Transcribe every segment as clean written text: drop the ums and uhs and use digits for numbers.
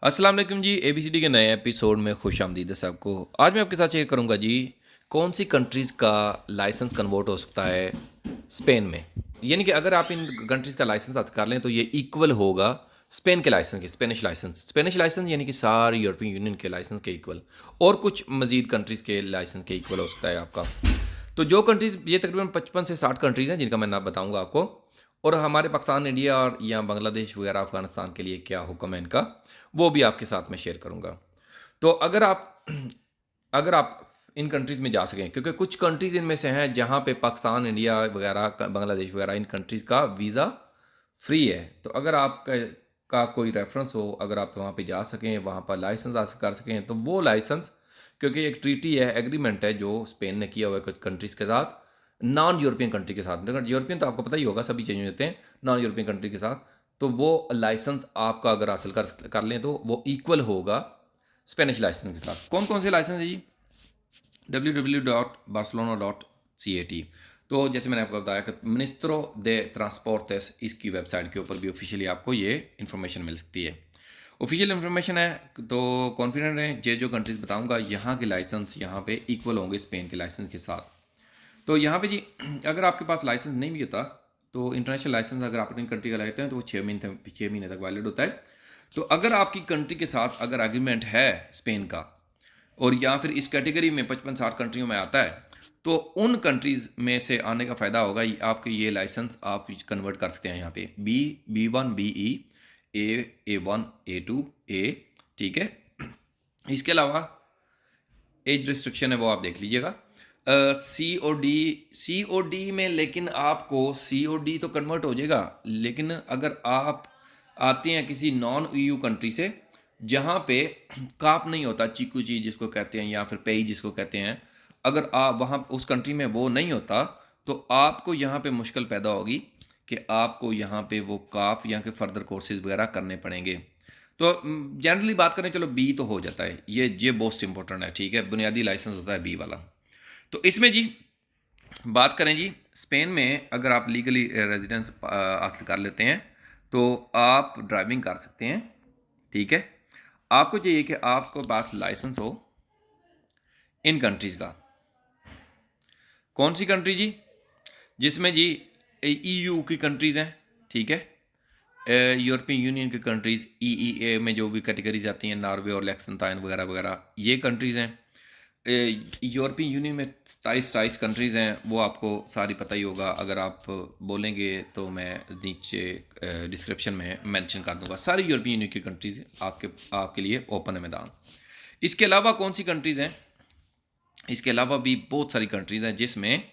अस्सलाम वालेकुम जी। एबीसीडी के नए एपिसोड में खुश आमदीद है सबको। आज मैं आपके साथ शेयर करूंगा जी, कौन सी कंट्रीज़ का लाइसेंस कन्वर्ट हो सकता है स्पेन में। यानी कि अगर आप इन कंट्रीज़ का लाइसेंस आज कर लें तो ये इक्वल होगा स्पेन के लाइसेंस के। स्पेनिश लाइसेंस यानी कि सारी यूरोपियन यूनियन के लाइसेंस के इक्वल, और कुछ मजीद कंट्रीज़ के लाइसेंस के इक्वल हो सकता है आपका। तो जो कंट्रीज़, ये तकरीबन 55 से 60 कंट्रीज़ हैं जिनका मैं नाम बताऊंगा आपको। और हमारे पाकिस्तान, इंडिया और या बांग्लादेश वगैरह अफगानिस्तान के लिए क्या हुक्म है इनका, वो भी आपके साथ में शेयर करूंगा। तो अगर आप इन कंट्रीज़ में जा सकें, क्योंकि कुछ कंट्रीज़ इनमें से हैं जहाँ पे पाकिस्तान, इंडिया वगैरह, बांग्लादेश वगैरह, इन कंट्रीज़ का वीज़ा फ्री है। तो अगर का कोई रेफरेंस हो, अगर आप वहाँ पे जा सकें, वहाँ पर लाइसेंस हासिल कर सकें, तो वो लाइसेंस, क्योंकि एक ट्रीटी है, एग्रीमेंट है जो स्पेन ने किया हुआ है कुछ कंट्रीज़ के साथ, नॉन यूरोपियन कंट्री के साथ। मगर यूरोपियन तो आपको पता ही होगा, सभी चेंज हो जाते हैं। नॉन यूरोपियन कंट्री के साथ तो वो लाइसेंस आपका अगर हासिल कर लें तो वो इक्वल होगा स्पेनिश लाइसेंस के साथ। कौन कौन से लाइसेंस है जी? www.barcelona.cat। तो जैसे मैंने आपको बताया कि मिनिस्ट्रो दे ट्रांसपोर्टेस, इसकी वेबसाइट के ऊपर भी ऑफिशियली आपको ये इन्फॉर्मेशन मिल सकती है। ऑफिशियल इन्फॉर्मेशन है, तो कॉन्फिडेंट है ये जो कंट्रीज बताऊंगा यहाँ के लाइसेंस यहाँ पे इक्वल होंगे स्पेन के लाइसेंस के साथ। तो यहाँ पे जी, अगर आपके पास लाइसेंस नहीं भी होता तो इंटरनेशनल लाइसेंस अगर आप अपनी कंट्री का लेते हैं तो वो 6 महीने तक वैलिड होता है। तो अगर आपकी कंट्री के साथ अगर एग्रीमेंट है स्पेन का, और या फिर इस कैटेगरी में 55-60 कंट्रियों में आता है, तो उन कंट्रीज़ में से आने का फ़ायदा होगा, आपके ये लाइसेंस आप कन्वर्ट कर सकते हैं यहाँ पे B1 BE, A1 A2 A, ठीक है। इसके अलावा एज रिस्ट्रिक्शन है, वो आप देख लीजिएगा। सी ओ डी में, लेकिन आपको COD तो कन्वर्ट हो जाएगा, लेकिन अगर आप आते हैं किसी नॉन EU कंट्री से जहाँ पे काप नहीं होता, चीकू चीज जिसको कहते हैं, या फिर पेई जिसको कहते हैं, अगर आप वहाँ उस कंट्री में वो नहीं होता, तो आपको यहाँ पे मुश्किल पैदा होगी कि आपको यहाँ पे वो काप या के फर्दर कोर्सेज वगैरह करने पड़ेंगे। तो जनरली बात करें, चलो B तो हो जाता है, ये मोस्ट इंपॉर्टेंट है, ठीक है, बुनियादी लाइसेंस होता है B वाला। तो इसमें जी बात करें जी, स्पेन में अगर आप लीगली रेजिडेंस हासिल कर लेते हैं तो आप ड्राइविंग कर सकते हैं, ठीक है। आपको चाहिए कि आपको पास लाइसेंस हो इन कंट्रीज़ का। कौन सी कंट्री जी? जिसमें जी EU की कंट्रीज़ हैं, ठीक है, यूरोपियन यूनियन की कंट्रीज़, EEA में जो भी कैटेगरीज आती हैं, नॉर्वे और लेक्सनताइन वगैरह वगैरह, ये कंट्रीज़ हैं। यूरोपियन यूनियन में 27 कंट्रीज़ हैं, वो आपको सारी पता ही होगा। अगर आप बोलेंगे तो मैं नीचे डिस्क्रिप्शन में मेंशन कर दूंगा। सारी यूरोपियन यूनियन की कंट्रीज़ आपके लिए ओपन है मैदान। इसके अलावा कौन सी कंट्रीज़ हैं? इसके अलावा भी बहुत सारी कंट्रीज़ हैं जिसमें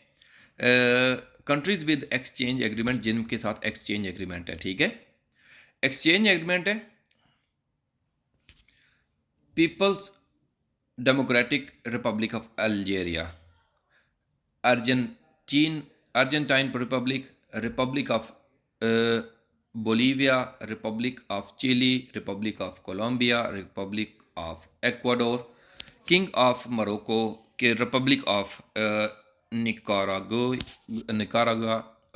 कंट्रीज़ विद एक्सचेंज एग्रीमेंट, जिनके साथ एक्सचेंज एग्रीमेंट है, ठीक है। एक्सचेंज एग्रीमेंट है People's Democratic Republic of Algeria, Argentine Argentine Republic, Republic of Bolivia, Republic of Chile, Republic of Colombia, Republic of Ecuador, King of Morocco के, Republic of Nicaragua,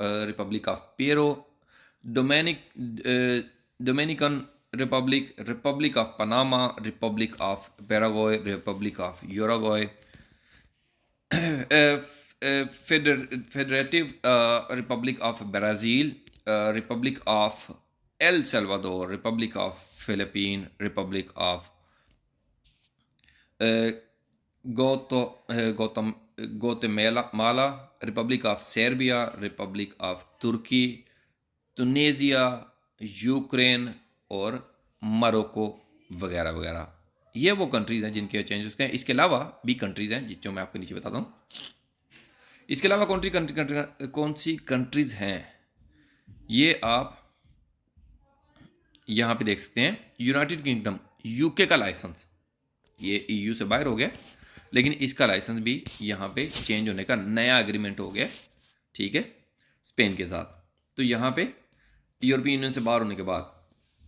Republic of Peru, Dominican Republic, Republic of Panama, Republic of Paraguay, Republic of Uruguay, Federative Republic of Brazil, Republic of El Salvador, Republic of Philippine, Republic of Guatemala, Republic of Serbia, Republic of Turkey, Tunisia, Ukraine और Morocco वगैरह वगैरह। ये वो countries हैं जिनके change होते हैं। इसके अलावा भी कंट्रीज़ हैं जो मैं आपको नीचे बताता हूँ। इसके अलावा कौन सी कंट्रीज़ हैं, ये आप यहाँ पे देख सकते हैं। यूनाइटेड किंगडम, UK का लाइसेंस, ये EU से बाहर हो गया, लेकिन इसका लाइसेंस भी यहाँ पे चेंज होने का नया एग्रीमेंट हो गया, ठीक है, स्पेन के साथ। तो यहाँ पे यूरोपियन यूनियन से बाहर होने के बाद।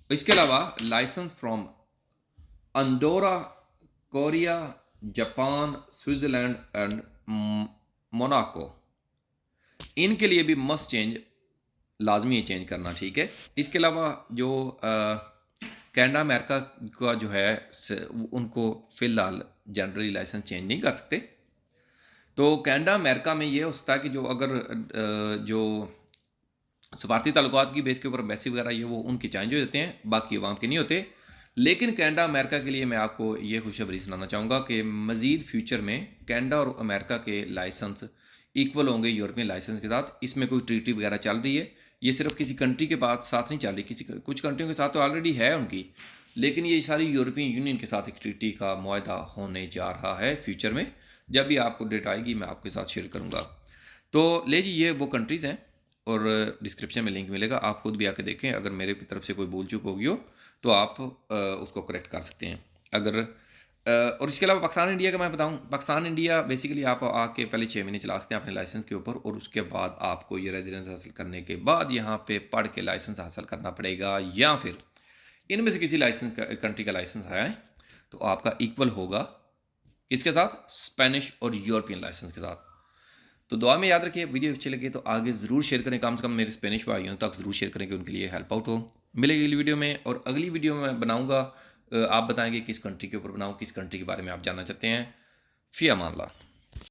इसके अलावा license from Andorra, Korea, Japan, Switzerland and Monaco, इनके लिए भी मस्ट चेंज, लाजमी है चेंज करना, ठीक है। इसके अलावा जो कनाडा अमेरिका का जो है उनको फ़िलहाल जनरली लाइसेंस चेंज नहीं कर सकते। तो कनाडा अमेरिका में ये हो सकता है कि जो अगर जो सफारती ताल्लुकात की बेस के ऊपर एम्बेसी वगैरह ये वो उनके चेंज हो जाते हैं, बाकी अवाम के नहीं होते। लेकिन कनाडा अमेरिका के लिए मैं आपको ये खुशखबरी सुनाना चाहूँगा कि मज़ीद फ्यूचर में कनाडा और अमेरिका के लाइसेंस इक्वल होंगे यूरोपियन लाइसेंस के साथ। इसमें कोई ट्रीटी वगैरह चल रही है, ये सिर्फ किसी कंट्री के पास साथ नहीं चल रही, कुछ कंट्रियों के साथ तो ऑलरेडी है उनकी, लेकिन ये सारी यूरोपियन यूनियन के साथ एक ट्रीटी का मुआहदा होने जा रहा है फ्यूचर में। जब भी आपको डेट आएगी मैं आपके साथ शेयर करूँगा। तो ले जी, ये वो कंट्रीज़ हैं और डिस्क्रिप्शन में लिंक मिलेगा, आप खुद भी आके देखें। अगर मेरे तरफ से कोई भूल चूक होगी हो तो आप उसको करेक्ट कर सकते हैं। अगर और इसके अलावा पाकिस्तान इंडिया का मैं बताऊं, पाकिस्तान इंडिया बेसिकली आप आके पहले 6 महीने चला सकते हैं अपने लाइसेंस के ऊपर, और उसके बाद आपको ये रेजिडेंस हासिल करने के बाद यहाँ पे पढ़ के लाइसेंस हासिल करना पड़ेगा, या फिर इनमें से किसी लाइसेंस कंट्री का लाइसेंस आया है तो आपका इक्वल होगा इसके साथ, स्पेनिश और यूरोपियन लाइसेंस के साथ। तो दुआ में याद रखिए, वीडियो अच्छी लगे तो आगे ज़रूर शेयर करें, कम से कम मेरे स्पेनिश भाइयों तक ज़रूर शेयर करें कि उनके लिए हेल्प आउट हो। मिलेगी अगली वीडियो में, और अगली वीडियो में मैं बनाऊंगा, आप बताएंगे किस कंट्री के ऊपर बनाऊं, किस कंट्री के बारे में आप जानना चाहते हैं। फ़ी अमान अल्लाह।